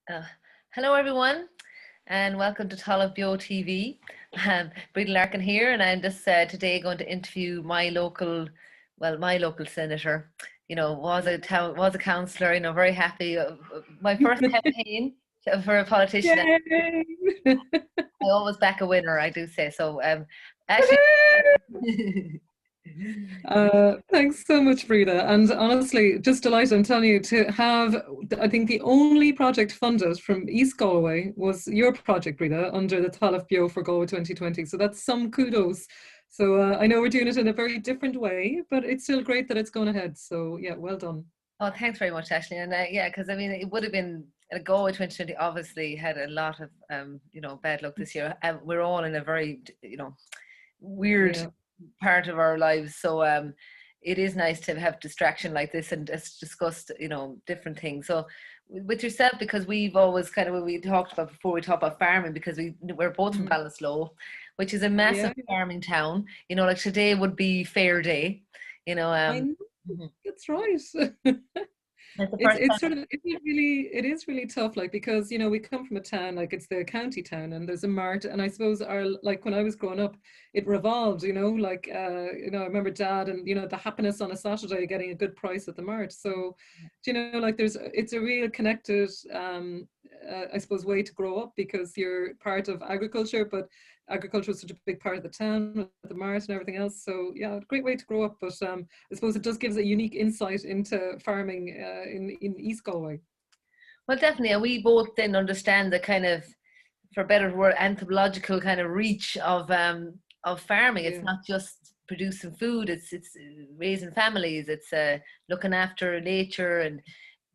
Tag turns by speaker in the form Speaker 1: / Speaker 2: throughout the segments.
Speaker 1: Uh, Hello, everyone, and welcome to Talamh Beo TV. Breedon Larkin here, and I'm just today going to interview my local senator. Was a councillor. Very happy. My first campaign for a politician.
Speaker 2: Yay!
Speaker 1: I always back a winner. I do say so. Actually.
Speaker 2: Thanks so much, Frida. And honestly, just delighted. I'm telling you to have, I think the only project funded from East Galway was your project, Frida, under the Talamh Beo for Galway 2020. So that's some kudos. So I know we're doing it in a very different way, but it's still great that it's going ahead. So yeah, well done.
Speaker 1: Oh, thanks very much, Ashley. And yeah, because I mean, it would have been a Galway 2020 obviously had a lot of bad luck this year. We're all in a very weird
Speaker 2: Yeah.
Speaker 1: part of our lives. So it is nice to have distraction like this and just discuss, different things. So with yourself, because we've always kind of, what we talked about before, we talked about farming because we're both from
Speaker 2: Mm.
Speaker 1: Ballinasloe, which is a massive
Speaker 2: Yeah,
Speaker 1: farming town. Like today would be fair day, you know.
Speaker 2: I know.
Speaker 1: Mhm.
Speaker 2: That's right.
Speaker 1: It's the
Speaker 2: It's
Speaker 1: first
Speaker 2: it's
Speaker 1: time.
Speaker 2: sort of it is really tough, like, because we come from a town, like it's the county town, and there's a mart, and I suppose our, like, when I was growing up, it revolved, like, I remember Dad, and the happiness on a Saturday getting a good price at the mart. So like, it's a real connected, I suppose, way to grow up, because you're part of agriculture, but agriculture is such a big part of the town with the mart and everything else. So yeah, great way to grow up. But I suppose it does give us a unique insight into farming in East Galway.
Speaker 1: Well, definitely, and we both then understand the kind of, for better word, anthropological kind of reach of farming. It's
Speaker 2: Yeah.
Speaker 1: not just producing food; it's raising families. It's looking after nature and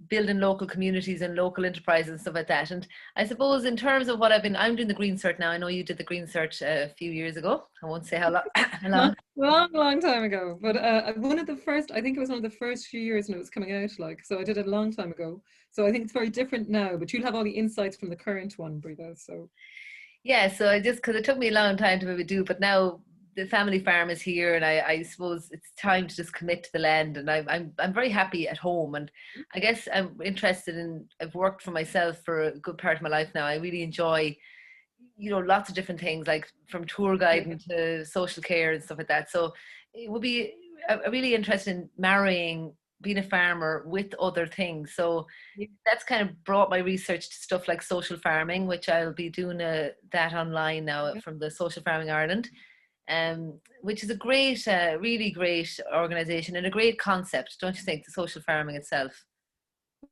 Speaker 1: building local communities and local enterprises and stuff like that. And I suppose in terms of what I'm doing the green cert now. I know you did the green cert a few years ago. I won't say how long. How
Speaker 2: Long,
Speaker 1: long.
Speaker 2: long, long time ago. But one of the first, I think it was one of the first few years when it was coming out, like, so I did it a long time ago. So I think it's very different now, but you'll have all the insights from the current one, Brita. So
Speaker 1: Yeah, so I just, because it took me a long time to maybe do, but now the family farm is here, and I suppose it's time to just commit to the land, and I'm very happy at home, and I guess I'm interested in. I've worked for myself for a good part of my life now. I really enjoy, lots of different things, like from tour
Speaker 2: yeah,
Speaker 1: guiding to social care and stuff like that. So it would be really interested in marrying being a farmer with other things. So
Speaker 2: yeah,
Speaker 1: that's kind of brought my research to stuff like social farming, which I'll be doing that online now
Speaker 2: yeah.
Speaker 1: from the Social Farming Ireland, which is a great, really great organisation and a great concept, don't you think, the social farming itself?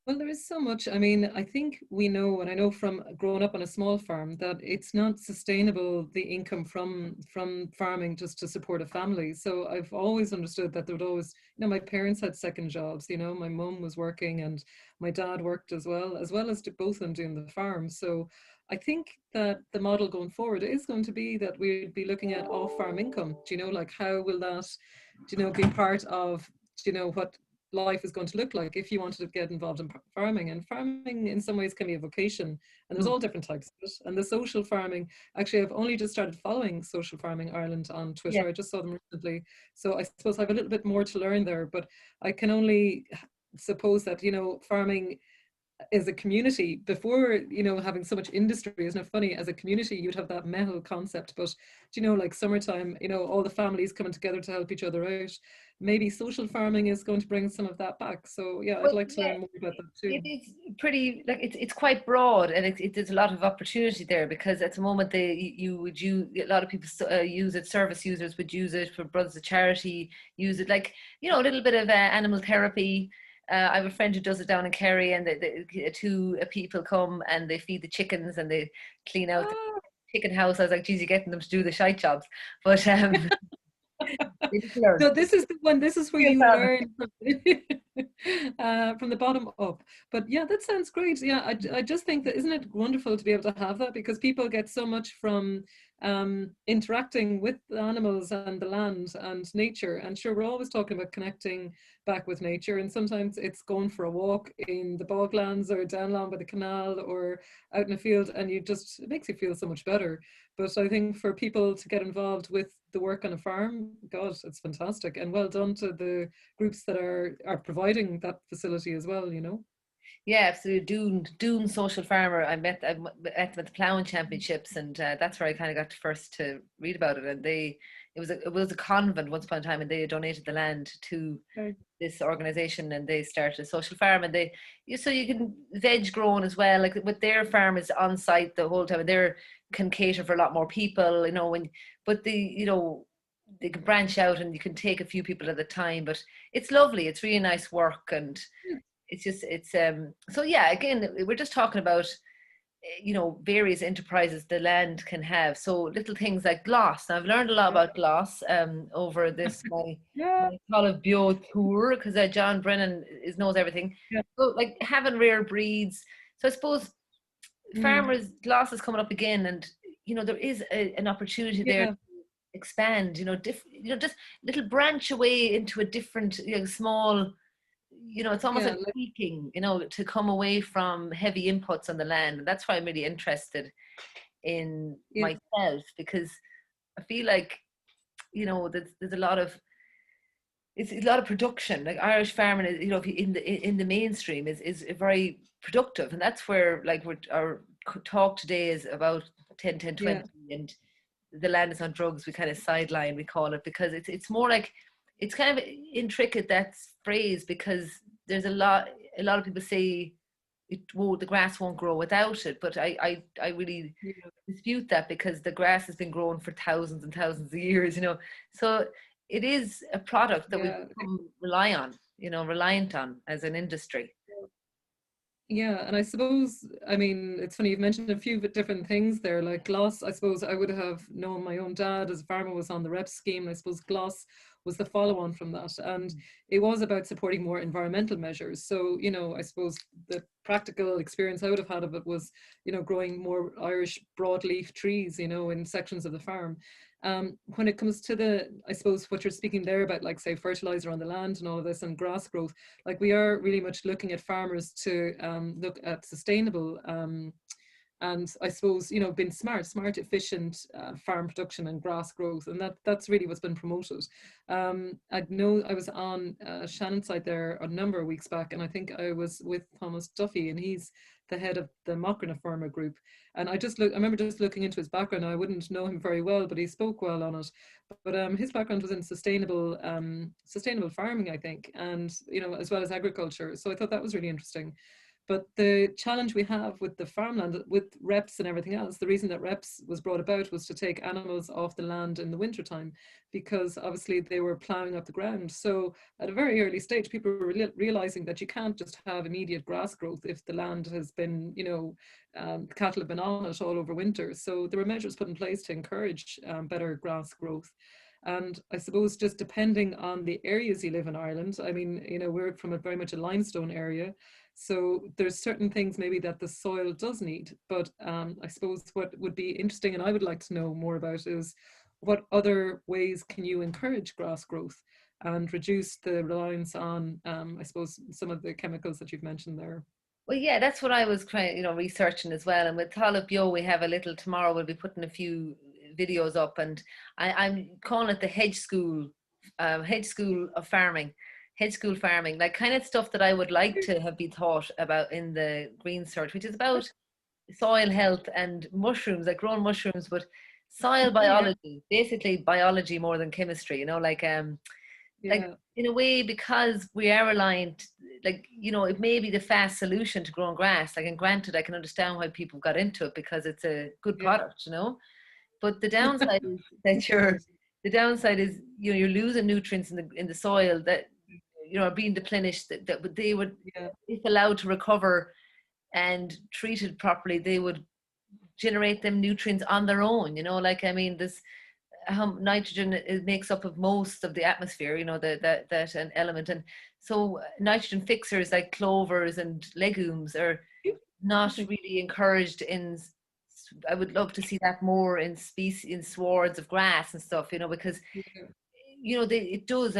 Speaker 2: Well, there is so much. I mean, I think we know, and I know from growing up on a small farm, that it's not sustainable, the income from farming, just to support a family. So I've always understood that there would always, my parents had second jobs. My mum was working, and my dad worked as well as both of them doing the farm. So I think that the model going forward is going to be that we'd be looking at off-farm income. Like, how will that, be part of, what life is going to look like if you wanted to get involved in farming. And farming in some ways can be a vocation, and there's
Speaker 1: Mm.
Speaker 2: all different types of it. And the social farming, actually, I've only just started following Social Farming Ireland on
Speaker 1: Yeah.
Speaker 2: Twitter. I just saw them recently, so I suppose I have a little bit more to learn there, but I can only suppose that farming as a community, before having so much industry, isn't it funny, as a community you'd have that metal concept, but like summertime, all the families coming together to help each other out. Maybe social farming is going to bring some of that back. So yeah, I'd
Speaker 1: Well,
Speaker 2: like to
Speaker 1: yeah,
Speaker 2: learn more about that
Speaker 1: it
Speaker 2: too.
Speaker 1: is pretty, like, it's quite broad, and there's a lot of opportunity there, because at the moment you would use, a lot of people use it. Service users would use it, for Brothers of Charity use it, like, a little bit of animal therapy. I have a friend who does it down in Kerry, and two people come and they feed the chickens and they clean out the
Speaker 2: Ah,
Speaker 1: chicken house. I was like, geez, you're getting them to do the shite jobs, but they just learn.
Speaker 2: so this is the one. This is where
Speaker 1: Yes,
Speaker 2: you learn from the bottom up. But yeah, that sounds great. Yeah, I just think that, isn't it wonderful to be able to have that, because people get so much from interacting with the animals and the land and nature. And sure, we're always talking about connecting back with nature, and sometimes it's going for a walk in the boglands or down along by the canal or out in a field, and it makes you feel so much better. But I think for people to get involved with the work on a farm, God, it's fantastic. And well done to the groups that are providing that facility as well.
Speaker 1: Yeah, absolutely. Dune social farmer. I met them at the ploughing championships, and that's where I kind of got first to read about it. And it was a convent once upon a time, and they donated the land to
Speaker 2: Okay.
Speaker 1: this organization, and they started a social farm, and so you can veg growing as well. Like with their farm is on site the whole time, and they can cater for a lot more people. But they can branch out, and you can take a few people at a time. But it's lovely. It's really nice work, and it's so yeah, again, we're just talking about various enterprises the land can have. So little things like gloss. Now, I've learned a lot
Speaker 2: Yeah.
Speaker 1: about gloss over this
Speaker 2: Yeah.
Speaker 1: my Talamh Beo tour, because John Brennan knows everything.
Speaker 2: Yeah.
Speaker 1: So like having rare breeds. So I suppose
Speaker 2: Mm.
Speaker 1: farmers gloss is coming up again, and there is an opportunity there to
Speaker 2: Yeah.
Speaker 1: expand. Just little branch away into a different, small. It's almost
Speaker 2: Yeah.
Speaker 1: like
Speaker 2: Like,
Speaker 1: tweaking, to come away from heavy inputs on the land. And that's why I'm really interested in
Speaker 2: yeah.
Speaker 1: myself, because I feel like, there's a lot of it's a lot of production. Like Irish farming is, if you, in the mainstream is very productive, and that's where like our talk today is about 10, 10, 20,
Speaker 2: Yeah.
Speaker 1: and the land is on drugs. We kind of sideline, we call it, because it's more like, it's kind of intricate, that phrase, because there's a lot of people say the grass won't grow without it, but I really
Speaker 2: Yeah.
Speaker 1: dispute that, because the grass has been growing for thousands and thousands of years. So it is a product that we've
Speaker 2: Yeah.
Speaker 1: become reliant on as an industry.
Speaker 2: Yeah, and I suppose, I mean, it's funny, you've mentioned a few different things there, like gloss. I suppose I would have known my own dad as a farmer was on the REP scheme, and I suppose gloss was the follow on from that. And it was about supporting more environmental measures. So, I suppose the practical experience I would have had of it was, growing more Irish broadleaf trees, in sections of the farm. When it comes to I suppose what you're speaking there about, like, say, fertilizer on the land and all of this and grass growth, like we are really much looking at farmers to look at sustainable and I suppose being smart, efficient farm production and grass growth, and that's really what's been promoted. I know I was on Shannon's site there a number of weeks back, and I think I was with Thomas Duffy, and he's the head of the Mochrana Farmer Group. And I remember just looking into his background. I wouldn't know him very well, but he spoke well on it. But his background was in sustainable farming, I think, and as well as agriculture. So I thought that was really interesting. But the challenge we have with the farmland, with reps and everything else, the reason that reps was brought about was to take animals off the land in the wintertime, because obviously they were ploughing up the ground. So at a very early stage, people were realizing that you can't just have immediate grass growth if the land has been, cattle have been on it all over winter. So there were measures put in place to encourage better grass growth. And I suppose just depending on the areas you live in Ireland, I mean, we're from a very much a limestone area. So there's certain things maybe that the soil does need. But I suppose what would be interesting and I would like to know more about is what other ways can you encourage grass growth and reduce the reliance on, I suppose, some of the chemicals that you've mentioned there.
Speaker 1: Well, yeah, that's what I was trying, researching as well. And with Talamh Beo, we have a little tomorrow. We'll be putting a few videos up, and I'm calling it the Hedge School of Farming, Hedge School Farming, like kind of stuff that I would like to have been taught about in the Green Cert, which is about soil health and mushrooms, like growing mushrooms, but soil
Speaker 2: Yeah,
Speaker 1: biology, basically biology more than chemistry. Like
Speaker 2: yeah,
Speaker 1: in a way, because we are reliant, like it may be the fast solution to growing grass, like, and granted, I can understand why people got into it, because it's a good
Speaker 2: yeah.
Speaker 1: product, but the downside is that you're losing nutrients in the soil that are being depleted, that they would,
Speaker 2: Yeah,
Speaker 1: if allowed to recover and treated properly, they would generate them nutrients on their own. Like, I mean, this nitrogen, it makes up of most of the atmosphere, that an element. And so nitrogen fixers like clovers and legumes are not
Speaker 2: interesting.
Speaker 1: really encouraged in. I would love to see that more in swards of grass and stuff, because
Speaker 2: Yeah,
Speaker 1: it does,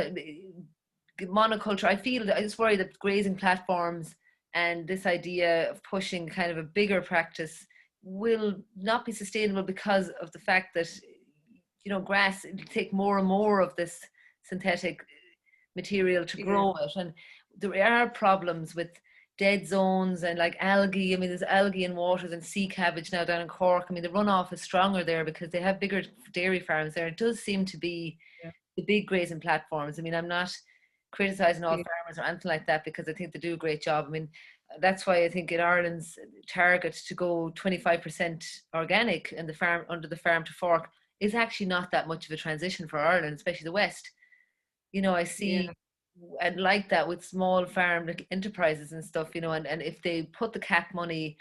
Speaker 1: monoculture. I feel, I just worry that grazing platforms and this idea of pushing kind of a bigger practice will not be sustainable, because of the fact that grass, it'll take more and more of this synthetic material to
Speaker 2: yeah,
Speaker 1: grow it. And there are problems with dead zones and like algae. I mean, there's algae in waters and sea cabbage now down in Cork. I mean, the runoff is stronger there because they have bigger dairy farms there. It does seem to be
Speaker 2: Yeah.
Speaker 1: the big grazing platforms. I mean, I'm not criticizing all
Speaker 2: Yeah.
Speaker 1: farmers or anything like that because I think they do a great job. I mean, that's why I think in Ireland's target to go 25% organic in the farm under the farm to fork is actually not that much of a transition for Ireland, especially the West. You know, I
Speaker 2: Yeah.
Speaker 1: see and like that with small farm little enterprises and stuff, you know, and if they put the cap money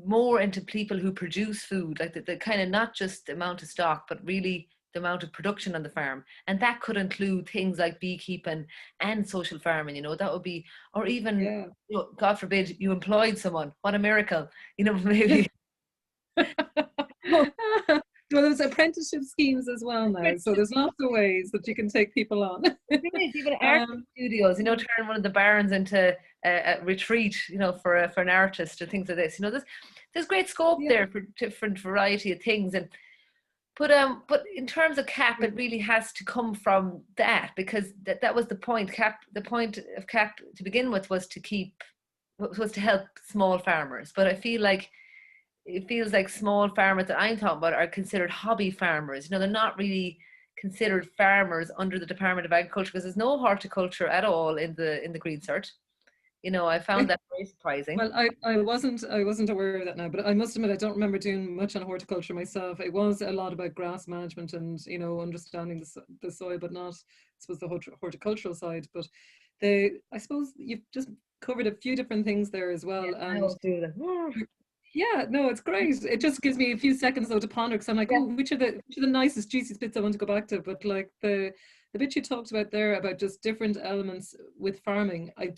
Speaker 1: more into people who produce food, like the kind of not just the amount of stock, but really the amount of production on the farm. And that could include things like beekeeping and social farming, you know, that would be, or even,
Speaker 2: Yeah.
Speaker 1: you know, God forbid you employed someone. What a miracle, you know, maybe.
Speaker 2: Well, there's apprenticeship schemes as well now, so there's lots of ways that you can take people on.
Speaker 1: Even art
Speaker 2: um,
Speaker 1: studios, you know, turn one of the barns into a retreat, you know, for an artist or things like this. You know, there's great scope
Speaker 2: yeah,
Speaker 1: there for different variety of things. And but in terms of cap, it really has to come from that because that was the point. Cap, the point of cap to begin with was to keep was to help small farmers. But I feel like it feels like small farmers that I'm talking about are considered hobby farmers. You know, they're not really considered farmers under the Department of Agriculture because there's no horticulture at all in the Green Cert. You know, I found that very surprising.
Speaker 2: well, I wasn't aware of that now, but I must admit I don't remember doing much on horticulture myself. It was a lot about grass management and understanding the soil, but not, I suppose, the horticultural side. But I suppose you've just covered a few different things there as
Speaker 1: Yeah,
Speaker 2: well,
Speaker 1: I
Speaker 2: and
Speaker 1: always do that.
Speaker 2: yeah, no, it's great. It just gives me a few seconds though to ponder because I'm like,
Speaker 1: Yeah,
Speaker 2: oh, which are the nicest, juiciest bits I want to go back to. But like the bit you talked about there about just different elements with farming, I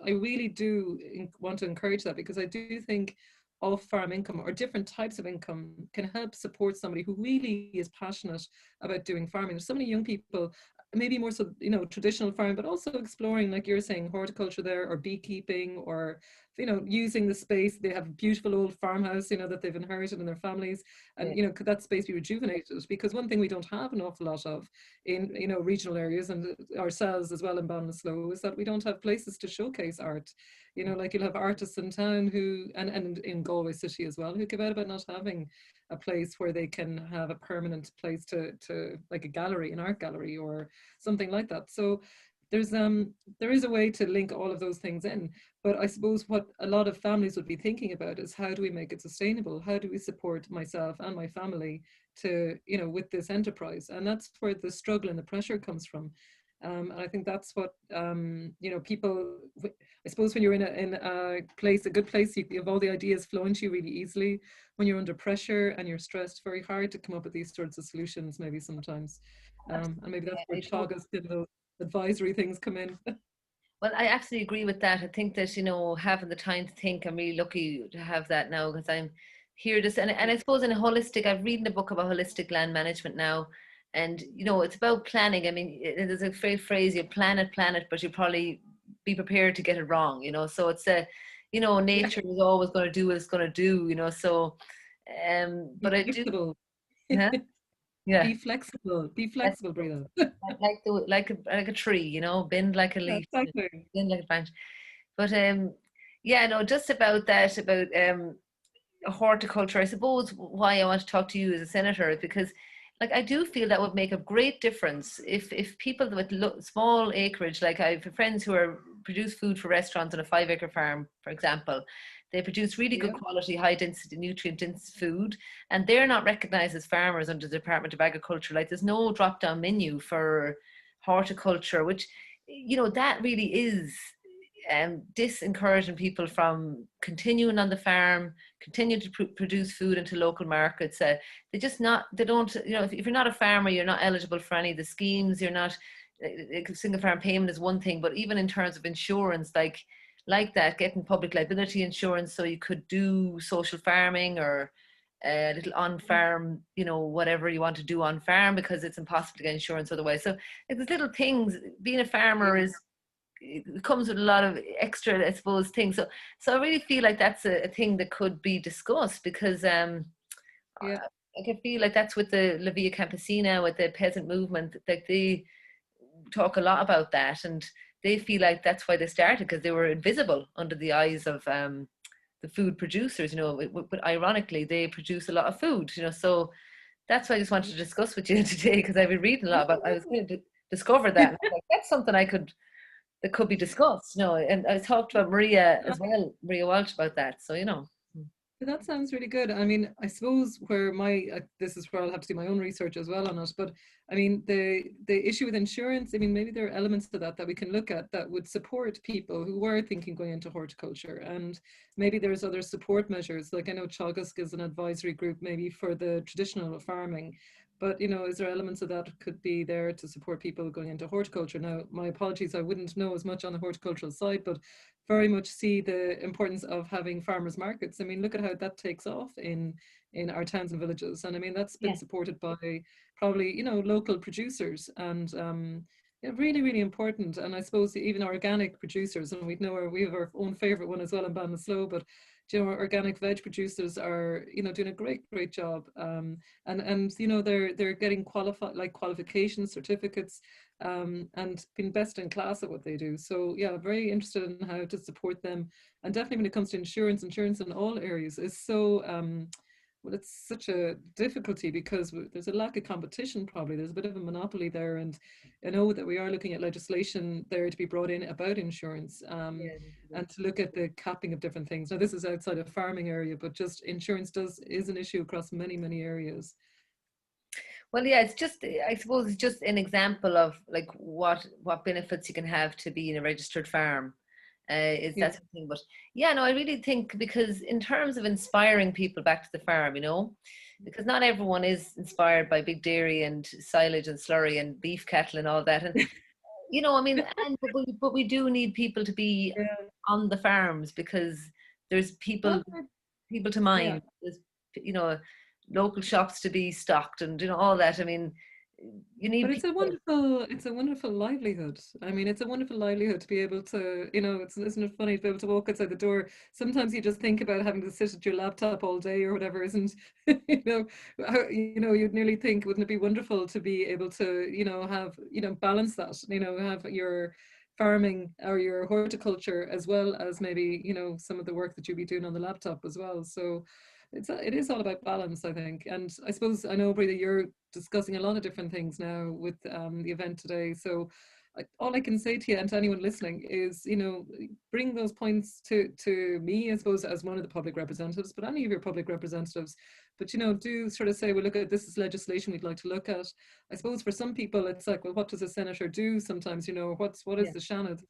Speaker 2: really do want to encourage that because I do think off farm income or different types of income can help support somebody who really is passionate about doing farming. There's so many young people, maybe more so, traditional farming, but also exploring, like you're saying, horticulture there or beekeeping or using the space. They have a beautiful old farmhouse, that they've inherited in their families.
Speaker 1: yeah,
Speaker 2: And, could that space be rejuvenated? Because one thing we don't have an awful lot of in, regional areas and ourselves as well in Ballinasloe is that we don't have places to showcase art. Like you'll have artists in town and in Galway City as well, who give out about not having a place where they can have a permanent place to like a gallery, an art gallery or something like that. So there is a way to link all of those things in. But I suppose what a lot of families would be thinking about is how do we make it sustainable? How do we support myself and my family to, with this enterprise? And that's where the struggle and the pressure comes from. And I think that's what, people, I suppose when you're in a place, a good place, you have all the ideas flowing to you really easily. When you're under pressure and you're stressed, very hard to come up with these sorts of solutions maybe sometimes. And maybe that's where
Speaker 1: I
Speaker 2: Teaga's advisory things come in.
Speaker 1: Well, I absolutely agree with that. I think that, you know, having the time to think, I'm really lucky to have that now because I'm here just, and I suppose in a holistic, I've reading a book about holistic land management now. And, you know, it's about planning. I mean, there's a phrase, you plan it, but you probably be prepared to get it wrong, you know. So it's a, you know,
Speaker 2: Yeah,
Speaker 1: nature is always going to do what it's going to do, you know. So,
Speaker 2: be
Speaker 1: but I do,
Speaker 2: flexible.
Speaker 1: huh? Yeah,
Speaker 2: Be flexible. Be
Speaker 1: that's
Speaker 2: flexible, Brita.
Speaker 1: like a tree, you know, bend like a
Speaker 2: Yeah,
Speaker 1: leaf,
Speaker 2: exactly.
Speaker 1: bend like a branch. But yeah, no, just about that, about horticulture. I suppose why I want to talk to you as a senator is because, like, I do feel that would make a great difference if people with small acreage, like I have friends who are produce food for restaurants on a 5 acre farm, for example. They produce really good
Speaker 2: Yeah,
Speaker 1: quality, high density, nutrient dense food, and they're not recognized as farmers under the Department of Agriculture. Like, there's no drop down menu for horticulture, which, you know, that really is disencouraging people from continuing on the farm, continue to produce food into local markets. They don't, you know, if you're not a farmer, you're not eligible for any of the schemes. You're not, single farm payment is one thing, but even in terms of insurance, like that, getting public liability insurance so you could do social farming or a little on farm, you know, whatever you want to do on farm because it's impossible to get insurance otherwise. So there's little things. Being a farmer
Speaker 2: yeah,
Speaker 1: is it comes with a lot of extra, I suppose, things. So I really feel like that's a thing that could be discussed because
Speaker 2: yeah,
Speaker 1: I can feel like that's with the La Via Campesina, with the peasant movement, like they talk a lot about that, and they feel like that's why they started, because they were invisible under the eyes of the food producers, you know, but ironically they produce a lot of food, you know. So that's why I just wanted to discuss with you today, because I've been reading a lot about, I was going to discover that, and I was like, that's something that could be discussed, you know. And I talked about Maria as well, Maria Walsh, about that. So, you know.
Speaker 2: That sounds really good. I mean, I suppose where this is where I'll have to do my own research as well on it. But I mean, the issue with insurance, I mean, maybe there are elements to that we can look at that would support people who were thinking going into horticulture. And maybe there's other support measures. Like I know Teagasc is an advisory group maybe for the traditional farming. But, you know, is there elements of that could be there to support people going into horticulture? Now, my apologies, I wouldn't know as much on the horticultural side, but very much see the importance of having farmers markets. I mean, look at how that takes off in our towns and villages, and I mean that's been supported by probably, you know, local producers, and yeah, really really important. And I suppose even organic producers, and we have our own favorite one as well in Ballinasloe, but you know, organic veg producers are, you know, doing a great job, and you know they're getting qualification certificates, and being best in class at what they do. So yeah, very interested in how to support them. And definitely when it comes to insurance in all areas is so well, it's such a difficulty because there's a lack of competition. Probably there's a bit of a monopoly there, and I know that we are looking at legislation there to be brought in about insurance, and to look at the capping of different things. Now this is outside of farming area, but just insurance is an issue across many areas.
Speaker 1: Well, yeah, it's just, I suppose it's just an example of like what benefits you can have to be in a registered farm. Is
Speaker 2: Yeah.
Speaker 1: that something? But yeah, no, I really think, because in terms of inspiring people back to the farm, you know, because not everyone is inspired by big dairy and silage and slurry and beef cattle and all that. And you know, I mean, but we do need people to be
Speaker 2: Yeah.
Speaker 1: on the farms, because there's people to
Speaker 2: Yeah.
Speaker 1: mind. There's, you know, local shops to be stocked, and you know all that. I mean, you need
Speaker 2: But it's
Speaker 1: people.
Speaker 2: a wonderful livelihood. I mean, it's a wonderful livelihood to be able to, you know, isn't it funny to be able to walk outside the door? Sometimes you just think about having to sit at your laptop all day or whatever, isn't, you know, you'd nearly think, wouldn't it be wonderful to be able to, you know, have, you know, balance that, you know, have your farming or your horticulture as well as maybe, you know, some of the work that you'd be doing on the laptop as well. So it is all about balance, I think. And I suppose I know, Brie, that you're discussing a lot of different things now with the event today. So all I can say to you and to anyone listening is, you know, bring those points to me, I suppose, as one of the public representatives, but any of your public representatives. But, you know, do sort of say, well, look, at this is legislation we'd like to look at. I suppose for some people, it's like, well, what does a senator do? Sometimes, you know, what is the Seanad?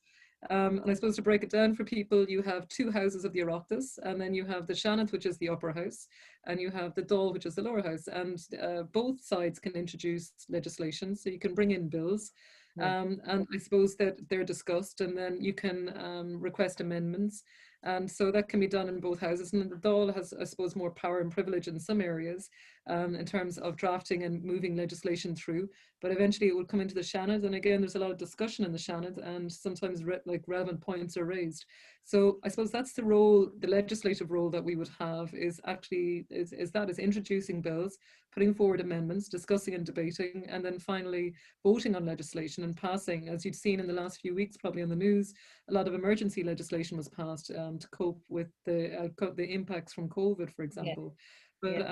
Speaker 2: And I suppose to break it down for people, you have two houses of the Oireachtas, and then you have the Seanad, which is the upper house, and you have the Dáil, which is the lower house. And both sides can introduce legislation, so you can bring in bills. And I suppose that they're discussed, and then you can request amendments. And so that can be done in both houses. And the Dáil has, I suppose, more power and privilege in some areas in terms of drafting and moving legislation through. But eventually it will come into the Seanad. And again, there's a lot of discussion in the Seanad, and sometimes like relevant points are raised. So I suppose that's the role, the legislative role that we would have is actually is introducing bills, putting forward amendments, discussing and debating, and then finally voting on legislation and passing. As you've seen in the last few weeks, probably on the news, a lot of emergency legislation was passed to cope with the impacts from COVID, for example. But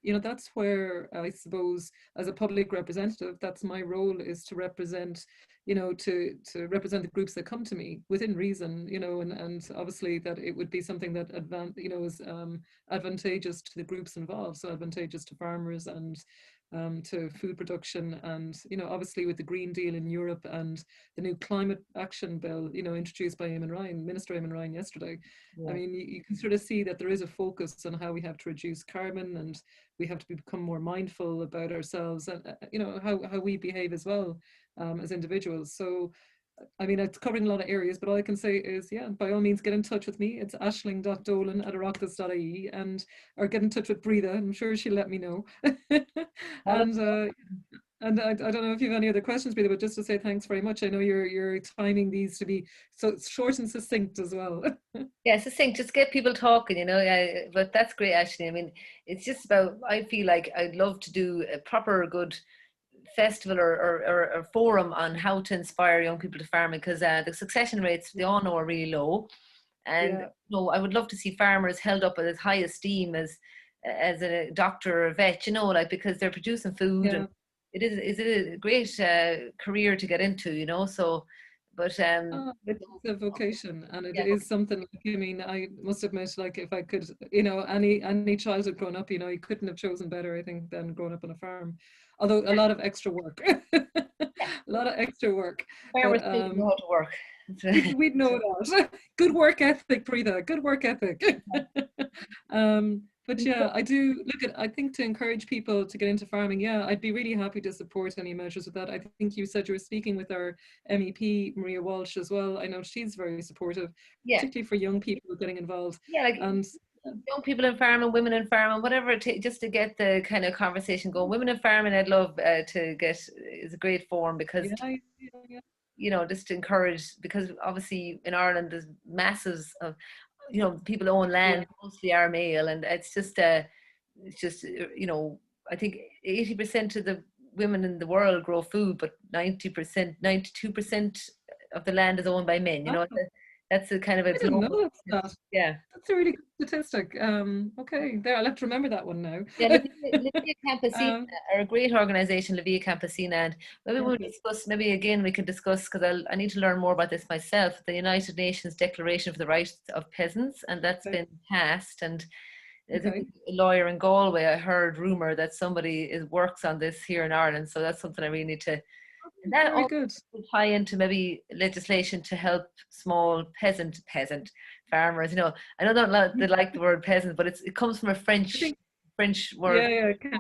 Speaker 2: you know, that's where I suppose as a public representative, that's my role, is to represent, you know, to represent the groups that come to me within reason, you know, and obviously that it would be something that is advantageous to the groups involved, so advantageous to farmers and to food production. And, you know, obviously with the Green Deal in Europe and the new climate action bill, you know, introduced by Minister Eamon Ryan yesterday. I mean, you can sort of see that there is a focus on how we have to reduce carbon, and we have to become more mindful about ourselves and, you know, how we behave as well as individuals. So, I mean, it's covering a lot of areas, but all I can say is, yeah, by all means, get in touch with me. It's aisling.dolan@oireachtas.ie, or get in touch with Breda. I'm sure she'll let me know. And I don't know if you have any other questions, Breda, but just to say thanks very much. I know you're timing these to be so short and succinct as well.
Speaker 1: Yeah, succinct. Just get people talking, you know. Yeah, but that's great, actually. I mean, it's just about, I feel like I'd love to do a proper good festival or forum on how to inspire young people to farming, because the succession rates, they all know, are really low. And
Speaker 2: Yeah.
Speaker 1: I would love to see farmers held up as high esteem as a doctor or a vet, like, because they're producing food, and
Speaker 2: Yeah.
Speaker 1: it's a great career to get into, so, but
Speaker 2: It's a vocation, and it
Speaker 1: yeah,
Speaker 2: is something. Like, I mean, I must admit, like, if I could, any childhood growing up, you couldn't have chosen better, I think, than growing up on a farm. Although a lot of extra work, a
Speaker 1: yeah,
Speaker 2: lot of extra work,
Speaker 1: farmers
Speaker 2: but
Speaker 1: still know how to work.
Speaker 2: we'd know that. Good work ethic, Breda. Good work ethic. But yeah, I do look at. I think to encourage people to get into farming, yeah, I'd be really happy to support any measures with that. I think you said you were speaking with our MEP Maria Walsh as well. I know she's very supportive,
Speaker 1: Yeah,
Speaker 2: particularly for young people getting involved.
Speaker 1: yeah, like
Speaker 2: And
Speaker 1: young people in farming, women in farming, whatever, just to get the kind of conversation going. Women in farming, I'd love to get, is a great forum, because
Speaker 2: yeah, yeah, yeah,
Speaker 1: just to encourage, because obviously in Ireland there's masses of, people own
Speaker 2: yeah.
Speaker 1: land, mostly are male, and it's just I think 80% of the women in the world grow food, but 90%, 92% of the land is owned by men.
Speaker 2: Wow,
Speaker 1: That's a kind of a
Speaker 2: I didn't know
Speaker 1: global,
Speaker 2: that.
Speaker 1: yeah.
Speaker 2: That's a really good statistic. Okay, there, I'll have to remember that one now.
Speaker 1: Yeah, Livia Campesina
Speaker 2: um,
Speaker 1: are a great organisation, Livia Campesina, and maybe we'll
Speaker 2: Perfect.
Speaker 1: discuss. Maybe again we can discuss, because I need to learn more about this myself. The United Nations Declaration for the Rights of Peasants, and that's
Speaker 2: Okay.
Speaker 1: been passed. And I think
Speaker 2: Okay.
Speaker 1: a lawyer in Galway, I heard rumor that somebody works on this here in Ireland. So that's something I really need to. And that
Speaker 2: Very
Speaker 1: also
Speaker 2: good.
Speaker 1: will tie into maybe legislation to help small peasant farmers. I know they like the word peasant, but it comes from a
Speaker 2: I
Speaker 1: French
Speaker 2: think,
Speaker 1: French
Speaker 2: yeah,
Speaker 1: word
Speaker 2: yeah,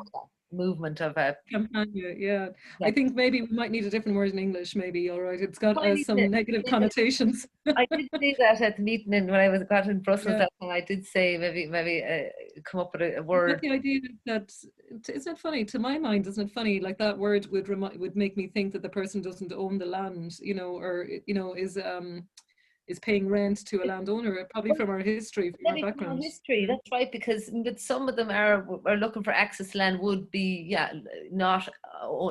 Speaker 1: movement of
Speaker 2: Campania, yeah. I
Speaker 1: yeah.
Speaker 2: think maybe we might need a different word in English, maybe, all right. It's got
Speaker 1: I need to,
Speaker 2: some negative connotations.
Speaker 1: I did say that at the meeting, and when got in Brussels
Speaker 2: Yeah.
Speaker 1: that time, I did say maybe come up with a
Speaker 2: But
Speaker 1: word.
Speaker 2: the idea that, isn't it funny? To my mind, isn't it funny? Like that word would make me think that the person doesn't own the land, or is paying rent to a landowner, probably from our history, from our
Speaker 1: Maybe from our
Speaker 2: background.
Speaker 1: history, that's right, because but some of them are looking for access to land, would be, yeah, not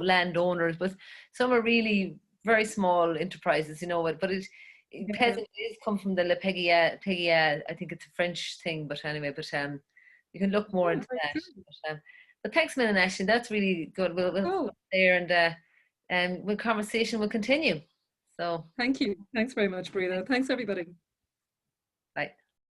Speaker 1: landowners, but some are really very small enterprises, but
Speaker 2: Yeah.
Speaker 1: peasant is come from the Pegia. I think it's a French thing, but anyway, but you can look more
Speaker 2: Yeah,
Speaker 1: into
Speaker 2: very
Speaker 1: that.
Speaker 2: true.
Speaker 1: But thanks, Min and Ashley, that's really good. We'll
Speaker 2: Oh,
Speaker 1: stop there, and the conversation will continue. So.
Speaker 2: thank you. Thanks very much, Brita. Thanks, everybody.